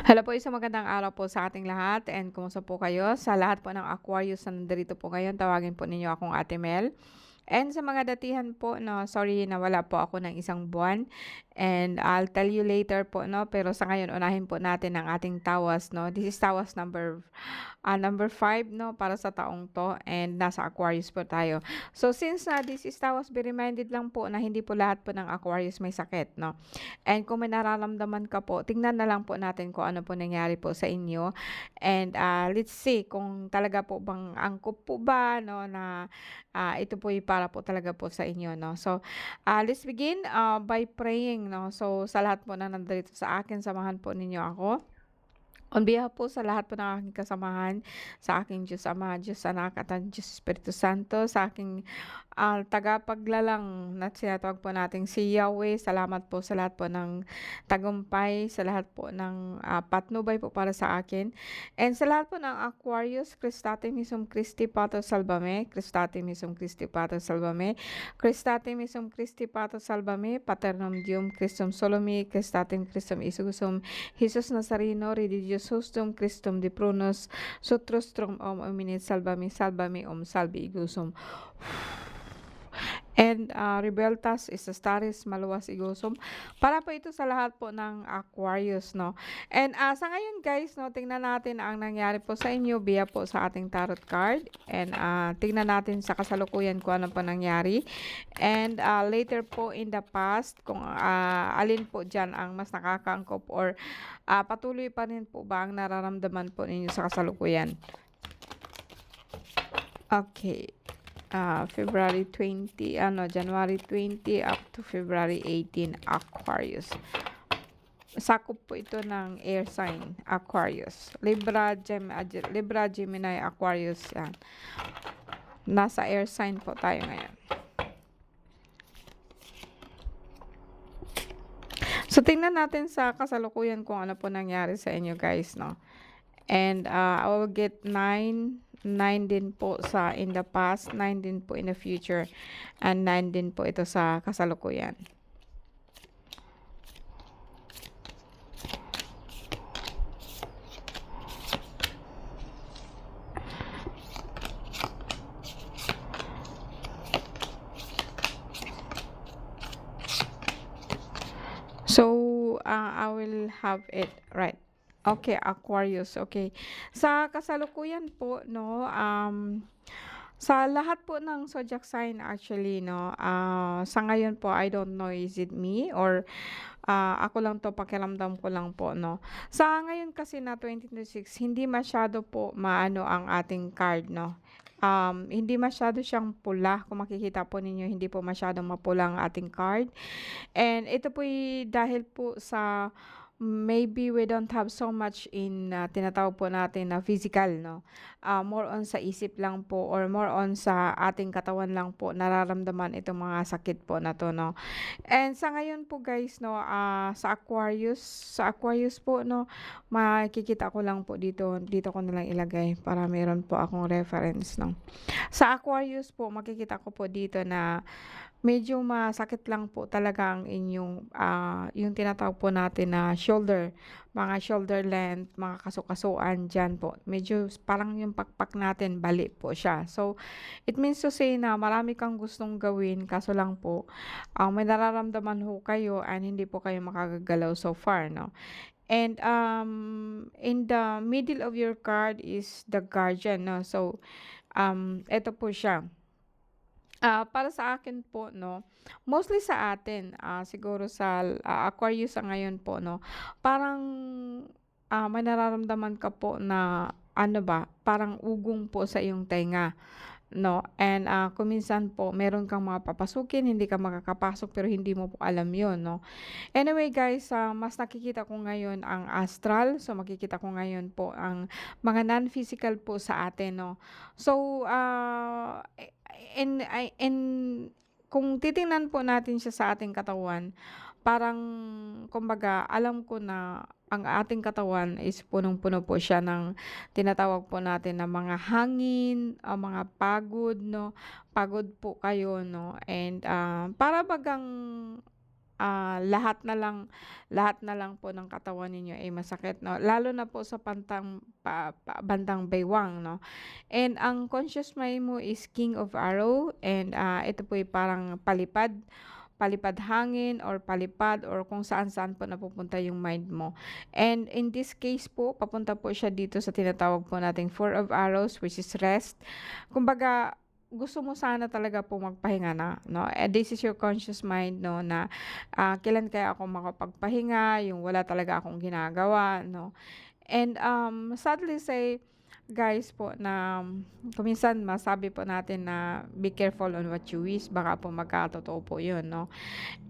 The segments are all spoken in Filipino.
Hello po, isang magandang araw po sa ating lahat and kumusta po kayo? Sa lahat po ng Aquarius na nandirito po ngayon, tawagin po ninyo akong Ate Mel. And sa mga datihan po, no, sorry na wala po ako ng isang buwan. And I'll tell you later po, no. Pero sa ngayon, unahin po natin ang ating tawas, no. This is tawas number 5, no, para sa taong to. And nasa Aquarius po tayo. So since this is tawas, be reminded lang po na hindi po lahat po ng Aquarius may sakit, no. And kung may nararamdaman ka po, tingnan na lang po natin kung ano po nangyari po sa inyo. And let's see kung talaga po bang angkop po ba, no, na ito po yung para po talaga po sa inyo, no. So, let's begin by praying, no. So, sa lahat po na nandito sa akin, samahan po ninyo ako. On behalf po sa lahat po ng aking kasamahan, sa aking Diyos Ama, Diyos Anak at ang Diyos Espiritu Santo, sa aking tagapaglalang na tinatawag po nating si Yahweh, salamat po sa lahat po ng tagumpay, sa lahat po ng patnubay po para sa akin. And sa lahat po ng Aquarius, Christate Misum Christi Pater Salvame, Christate Misum Christi Pater Salvame, Christate Misum Christi Pater Salvame, Paternum Deum Christum Solumi, Christatem Christum Isugusum, Jesus Nazareno, Religious Hostum, Christum de Prunus, Sutrostrum Ominit, Salvami, Salvami, Salvi Igusum. And Rebeltas is a staris maluwas igusum. Para po ito sa lahat po ng Aquarius, no. And sa ngayon guys, no, tingnan natin ang nangyari po sa inyo via po sa ating tarot card. And tingnan natin sa kasalukuyan kung ano po nangyari. And later po in the past, kung alin po dyan ang mas nakakaangkop or patuloy pa rin po ba ang nararamdaman po ninyo sa kasalukuyan. Okay. February 20, January 20 up to February 18, Aquarius. Sakop po ito ng air sign, Aquarius. Libra, Gemini, Aquarius, yan. Nasa air sign po tayo ngayon. So, tingnan natin sa kasalukuyan kung ano po nangyari sa inyo guys, no? And I will get 9 din po sa in the past, 9 din po in the future, and 9 din po ito sa kasalukuyan. So, I will have it right. Okay, Aquarius. Okay. Sa kasalukuyan po, no, sa lahat po ng zodiac sign actually, no, sa ngayon po, I don't know is it me or ako lang to, pakiramdam ko lang po, no. Sa ngayon kasi na 2026, hindi masyado po maano ang ating card, no. Hindi masyado siyang pula. Kung makikita po ninyo, hindi po masyadong mapula ang ating card. And ito po dahil po sa maybe we don't have so much in tinatawag po natin na physical, no. More on sa isip lang po or more on sa ating katawan lang po nararamdaman itong mga sakit po na to, no. And sa ngayon po guys, no, sa Aquarius po, no, makikita ko lang po dito ko na lang ilagay para meron po akong reference, no. Sa Aquarius po, makikita ko po dito na medyo masakit lang po talaga ang inyong, yung tinatawag po natin na shoulder, mga shoulder length, mga kasukasuan dyan po. Medyo parang yung pakpak natin, bali po siya. So, it means to say na marami kang gustong gawin, kaso lang po, may nararamdaman ho kayo and hindi po kayo makagagalaw so far, no? And in the middle of your card is the guardian, no? So, eto po siya. Para sa akin po, no, mostly sa atin, siguro sa Aquarius sa ngayon po, no, parang may nararamdaman ka po na ano ba, parang ugong po sa iyong tenga, no. And kung minsan po meron kang mga papasukin, hindi ka makakapasok pero hindi mo po alam yon, no. Anyway guys, mas nakikita ko ngayon ang astral. So makikita ko ngayon po ang mga non-physical po sa atin, no. So, in kung titingnan po natin siya sa ating katawan, parang kumbaga alam ko na ang ating katawan is punong-puno po siya ng tinatawag po natin na mga hangin, mga pagod, no. Pagod po kayo, no. And para bagang lahat na lang po ng katawan ninyo ay masakit 'no, lalo na po sa bandang baywang 'no. And ang conscious mind mo is king of arrow and, ito po'y parang palipad, palipad hangin or palipad or kung saan-saan po napupunta yung mind mo. And in this case po, papunta po siya dito sa tinatawag po nating Four of Arrows which is rest. Kumbaga, gusto mo sana talaga po magpahinga na, no? And this is your conscious mind, no, na kailan kaya ako makapagpahinga, yung wala talaga akong ginagawa, no? And sadly say, guys po, na kuminsan masabi po natin na be careful on what you wish, baka po magkatotoo po yun, no?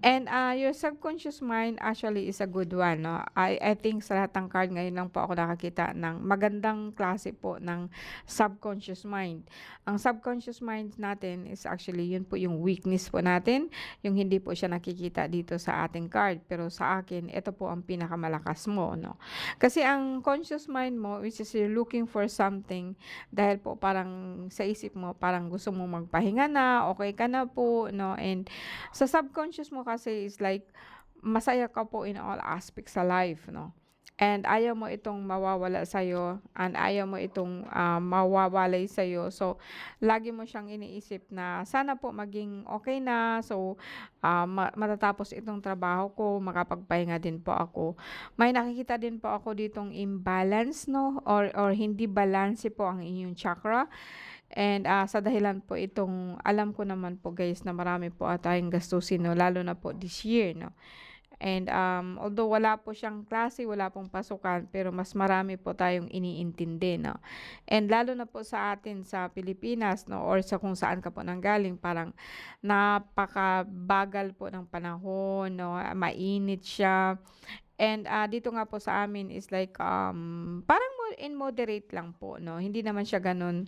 And, your subconscious mind actually is a good one 'no. I think sa lahat ng card ngayon lang po ako nakakita ng magandang klase po ng subconscious mind. Ang subconscious mind natin is actually yun po yung weakness po natin, yung hindi po siya nakikita dito sa ating card. Pero sa akin, ito po ang pinakamalakas mo 'no. Kasi ang conscious mind mo which is you're looking for something dahil po parang sa isip mo parang gusto mo magpahinga na, okey ka na po 'no, and sa subconscious mo kasi is like, masaya ka po in all aspects sa life 'no. And ayaw mo itong mawawala sa'yo and ayaw mo itong, mawawalay sa'yo. So, lagi mo siyang iniisip na sana po maging okay na. So, matatapos itong trabaho ko, makapagpahinga din po ako. May nakikita din po ako ditong imbalance 'no or hindi balanse po ang inyong chakra. And, sa dahilan po itong alam ko naman po guys na marami po tayong gastusin 'no, lalo na po this year 'no. And, although wala po siyang klase, wala pong pasukan, pero mas marami po tayong iniintindi 'no. And lalo na po sa atin sa Pilipinas 'no or sa kung saan ka po nanggaling parang napakabagal po ng panahon 'no, mainit siya. And, dito nga po sa amin is like, parang in moderate lang po 'no, hindi naman siya gano'n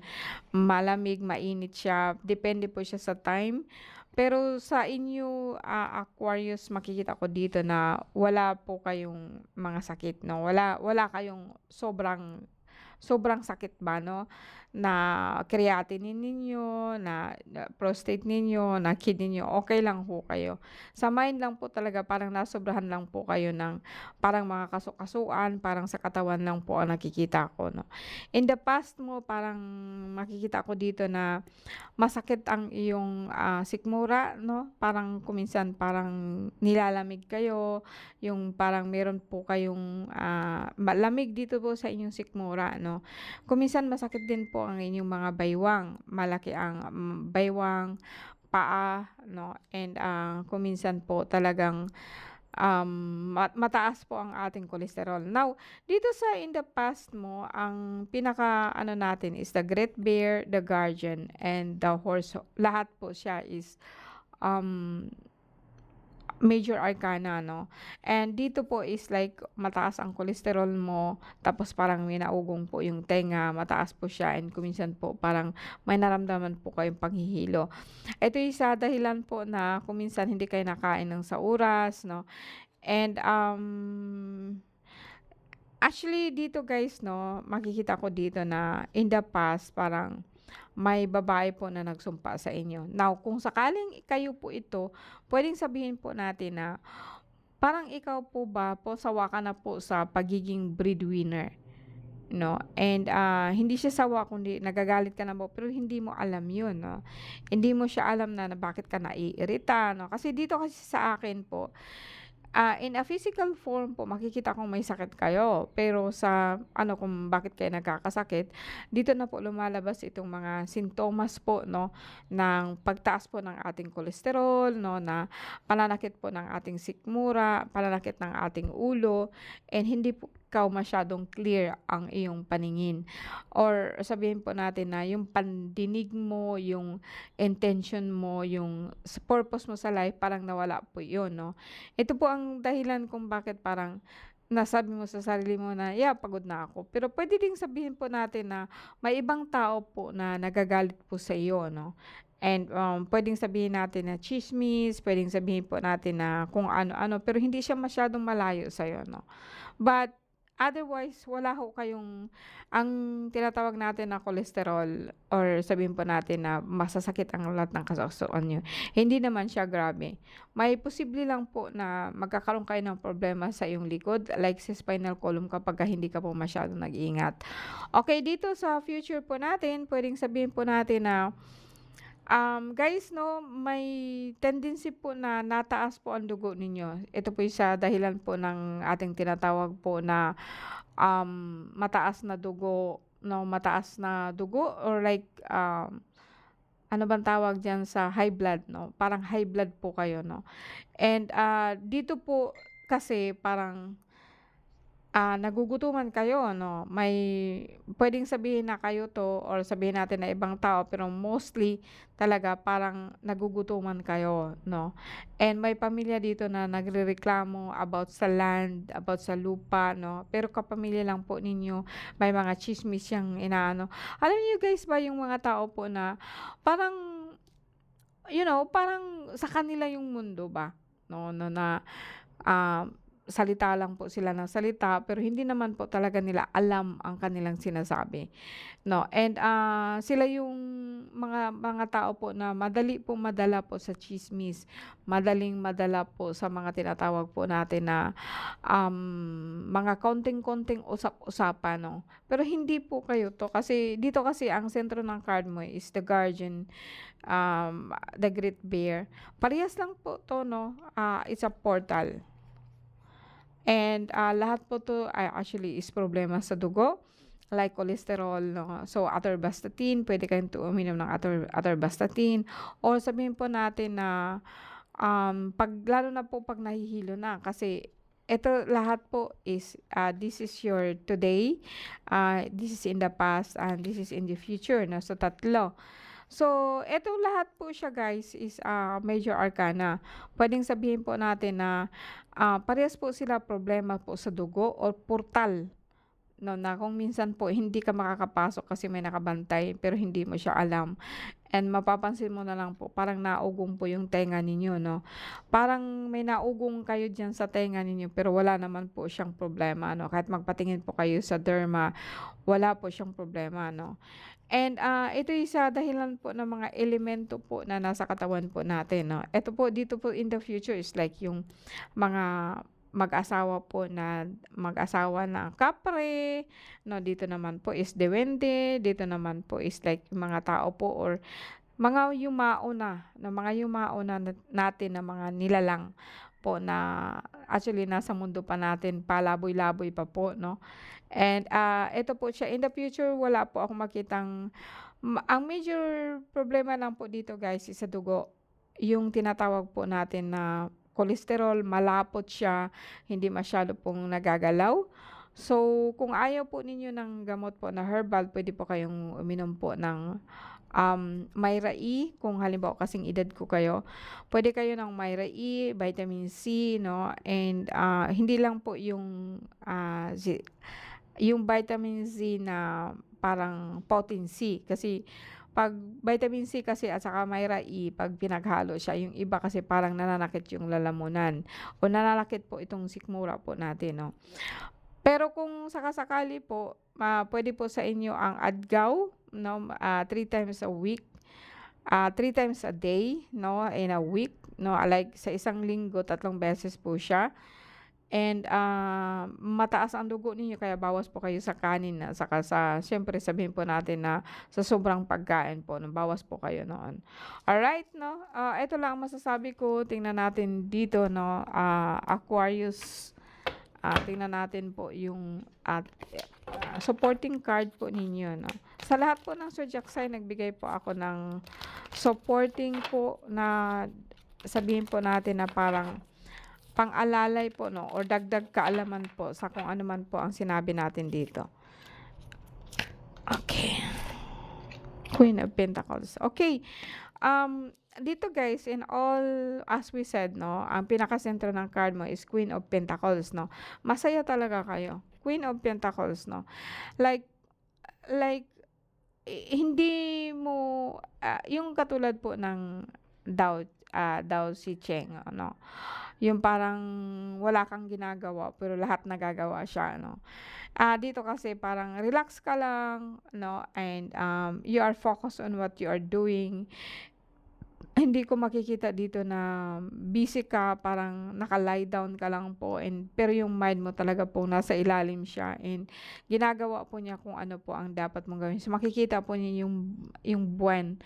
malamig, mainit siya, depende po siya sa time. Pero sa inyo, Aquarius, makikita ko dito na wala po kayong mga sakit 'no, wala wala kayong sobrang sobrang sakit ba 'no, na creatinine ninyo, na prostate ninyo, na kidney niyo, okey lang po kayo. Sa mind lang po talaga parang nasobrahan lang po kayo ng parang mga kasu-kasuan, parang sa katawan lang po ang nakikita ko 'no. In the past mo parang makikita ko dito na masakit ang iyong, sikmura 'no, parang kuminsan parang nilalamig kayo, yung parang meron po kayong, malamig dito po sa inyong sikmura 'no. Kuminsan masakit din po ang inyong mga baywang, malaki ang, baywang, paa 'no, and, kuminsan po talagang, mataas po ang ating cholesterol. Now, dito sa in the past mo, ang pinaka-ano natin is the Great Bear, the Guardian, and the Horse. Lahat po siya is, um major arcana 'no. And dito po is like mataas ang cholesterol mo, tapos parang may naugong po yung tenga, mataas po siya and kuminsan po parang may naramdaman po kayong panghihilo. Ito yung sa dahilan po na kuminsan hindi kayo nakain ng sa oras 'no. And, actually dito guys 'no, makikita ko dito na in the past parang may babae po na nagsumpa sa inyo. Now kung sakaling kayo po ito, puwedeng sabihin po natin na parang ikaw po ba po sawa ka na po sa pagiging breadwinner 'no, and, hindi siya sawa kundi nagagalit ka na po pero hindi mo alam 'yun 'no. Hindi mo siya alam na bakit ka naiirita 'no, kasi dito kasi sa akin po, in a physical form po makikita kong may sakit kayo, pero sa ano kung bakit kayo nagkakasakit, dito na po lumalabas itong mga sintomas po 'no, ng pagtaas po ng ating kolesterol 'no, na pananakit po ng ating sikmura, pananakit ng ating ulo, and hindi po ikaw masyadong clear ang iyong paningin. Or sabihin po natin na yung pandinig mo, yung intention mo, yung purpose mo sa life parang nawala po yun 'no. Ito po ang dahilan kung bakit parang nasabi mo sa sarili mo na, "Yeah, pagod na ako." Pero puwede ding sabihin po natin na may ibang tao po na nagagalit po sa iyo 'no. And, puwedeng sabihin natin na tsismis, puwedeng sabihin po natin na kung ano-ano, pero hindi siya masyadong malayo sa'yo 'no. But Otherwise, wala ho kayong ang tinatawag natin na cholesterol or sabihin po natin na masasakit ang lahat ng kasuksuan niyo, hindi naman siya grabe. May posible lang po na magkakaroon kayo ng problema sa iyong likod like sa spinal column kapagka hindi ka po masyadong nag-iingat. Okay, dito sa future po natin, puwedeng sabihin po natin na, guys 'no, may tendency po na nataas po ang dugo ninyo. Ito po yung sa dahilan po ng ating tinatawag po na mataas na dugo 'no, mataas na dugo or like, ano bang tawag diyan sa high blood 'no, parang high blood po kayo 'no. And, dito po kasi parang, nagugutuman kayo 'no, may puwedeng sabihin na kayo 'to or sabihin natin na ibang tao pero mostly talaga parang nagugutuman kayo 'no. And may pamilya dito na nagrereklamo about sa land, about sa lupa 'no, pero kapamilya lang po ninyo, may mga tsismis yang inaano. Alam niyo guys ba yung mga tao po na parang, parang sa kanila yung mundo ba, na ah, salita lang po sila ng salita pero hindi naman po talaga nila alam ang kanilang sinasabi, 'no. And, sila yung mga tao po na madali pong madala po sa tsismis, madaling madala po sa mga tinatawag po natin na, mga konting-konting usap-usapan 'no. Pero hindi po kayo 'to kasi dito kasi ang sentro ng card mo is the Guardian, the Great Bear. Parehas lang po 'to 'no, it's a portal. And, lahat po 'to ay actually is problema sa dugo, like cholesterol 'no. So, atorvastatin, puwede kayong uminom ng atorvastatin or sabihin po natin na, 'pag lalo na po 'pag nahihilo na kasi eto lahat po is, this is your today, this is in the past, and this is in the future 'no, so tatlo. So, eto lahat po siya guys is, major arcana. Puwedeng sabihin po natin na, parehas po sila problema po sa dugo or portal 'no, na kung minsan po hindi ka makakapasok kasi may nakabantay pero hindi mo siya alam. And mapapansin mo na lang po parang naugong po yung tenga ninyo 'no. Parang may naugong kayo diyan sa tenga ninyo pero wala naman po siyang problema 'no, kahit magpatingin po kayo sa derma, wala po siyang problema 'no. And, ito yung sa dahilan po ng mga elemento po na nasa katawan po natin 'no. Eto po dito po in the future is like yung mga mag-asawa na kapre 'no, dito naman po is dewende, dito naman po is like yung mga tao po or mga yumao na mga yumao na natin na mga nilalang po na actually nasa mundo pa natin, palaboy-laboy pa po 'no. And, eto po siya in the future wala po akong makitang ang major problema lang po dito guys is sa dugo. Yung tinatawag po natin na cholesterol, malapot siya, hindi masyado pong nagagalaw. So, kung ayaw po ninyo ng gamot po na herbal, puwede po kayong uminom po ng, Myra E, kung halimbawa kasing edad ko kayo. Puwede kayo ng Myra E, vitamin C 'no, and, hindi lang po yung vitamin Z na parang potency kasi 'pag vitamin C kasi at saka Myra E 'pag pinaghalo siya yung iba kasi parang nananakit yung lalamunan o nananakit po itong sikmura po natin 'no. Pero kung saka-sakali po, puwede po sa inyo ang adgaw 'no, 3 times a week, 3 times a day 'no, in a week 'no, like sa isang linggo 3 beses po siya. And, mataas ang dugo ninyo kaya bawas po kayo sa kanin at saka sa siyempre sabihin po natin na sa sobrang pagkain po 'no, bawas po kayo noon. Alright 'no, eto lang ang masasabi ko. Tingnan natin dito 'no, Aquarius, tingnan natin po yung supporting card po ninyo 'no. Sa lahat po ng zodiac sign nagbigay po ako ng supporting po na sabihin po natin na parang pang-alalay po 'no or dagdag kaalaman po sa kung ano man po ang sinabi natin dito. Okay, Queen of Pentacles. Okay, dito guys in all as we said 'no, ang pinakasentro ng card mo is Queen of Pentacles 'no. Masaya talaga kayo, Queen of Pentacles 'no. Like like hindi mo, yung katulad po ng Dao Si Cheng ano. yung parang wala kang ginagawa pero lahat nagagawa siya, 'no. Dito kasi parang relax ka lang, 'no, and, you are focused on what you are doing. Hindi ko makikita dito na busy ka, parang naka-lie down ka lang po, and pero yung mind mo talaga po nasa ilalim siya, and ginagawa po niya kung ano po ang dapat mong gawin. So, makikita po niya yung buwan,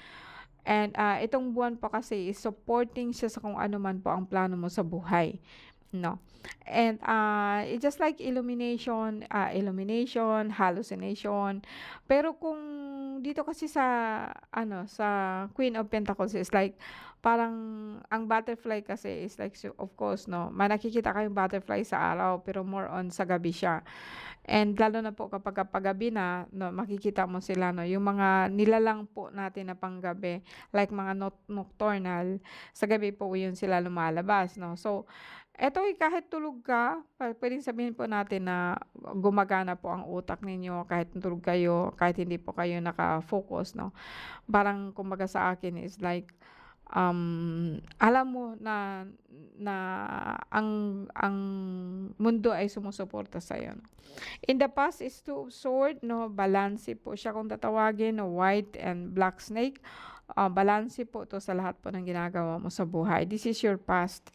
and, itong buwan po kasi is supporting siya sa kung ano man po ang plano mo sa buhay, 'no. And, it's just like illumination, hallucination. Pero kung dito kasi sa ano, sa Queen of Pentacles is like parang ang butterfly kasi is like, so of course, 'no, may nakikita kayong butterfly sa araw pero more on sa gabi siya. And lalo na po kapagka pagabi na, 'no, makikita mo sila, 'no, yung mga nilalang po natin na panggabi, like mga nocturnal, sa gabi po yun sila lumalabas, 'no. So, eto, kahit tulog ka, puwedeng sabihin po natin na gumagana po ang utak ninyo kahit tulog kayo, kahit hindi po kayo naka-focus, 'no. Parang kumbaga sa akin is like, alam mo na na ang mundo ay sumusuporta sa'yo, 'no. In the past is Two of Sword, 'no, balanse po siya kung tatawagin, no, white and black snake. Balanse po 'to sa lahat po ng ginagawa mo sa buhay. This is your past.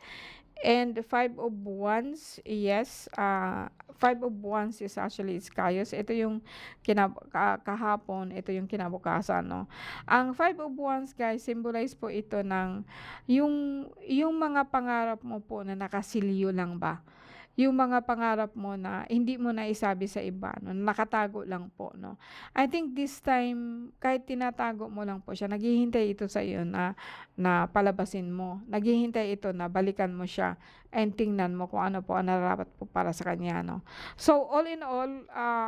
And Five of Wands, yes, Five of Wands is actually is chaos. Ito yung kahapon, ito yung kinabukasan, 'no. Ang Five of Wands, guys, symbolize po ito ng yung mga pangarap mo po na nakasilyo lang ba. Yung mga pangarap mo na hindi mo naisabi sa iba, 'no, nakatago lang po, 'no. I think this time kahit tinatago mo lang po siya, naghihintay ito sa iyo na palabasin mo. Naghihintay ito na balikan mo siya and tingnan mo kung ano po ang nararapat po para sa kanya, 'no. So, all in all,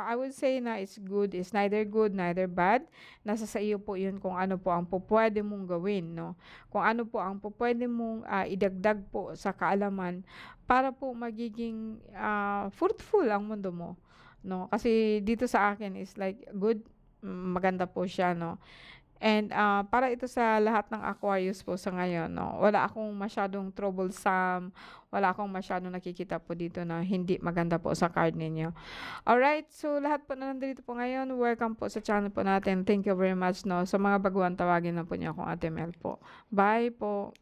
I would say na it's good, it's neither good neither bad. Nasa sa iyo po 'yun kung ano po ang pupuwede mong gawin, 'no. Kung ano po ang pupuwede mong, idagdag po sa kaalaman para po magiging, fruitful ang mundo mo, 'no. Kasi dito sa akin is like good, maganda po siya, 'no. And, para ito sa lahat ng Aquarius po sa ngayon, 'no, wala akong masyadong troublesome, wala akong masyadong nakikita po dito na hindi maganda po sa card ninyo. Alright, so lahat po na nandito po ngayon, welcome po sa channel po natin. Thank you very much, 'no. Sa mga baguhan, tawagin lang po niyo akong Ate Mel po. Bye po.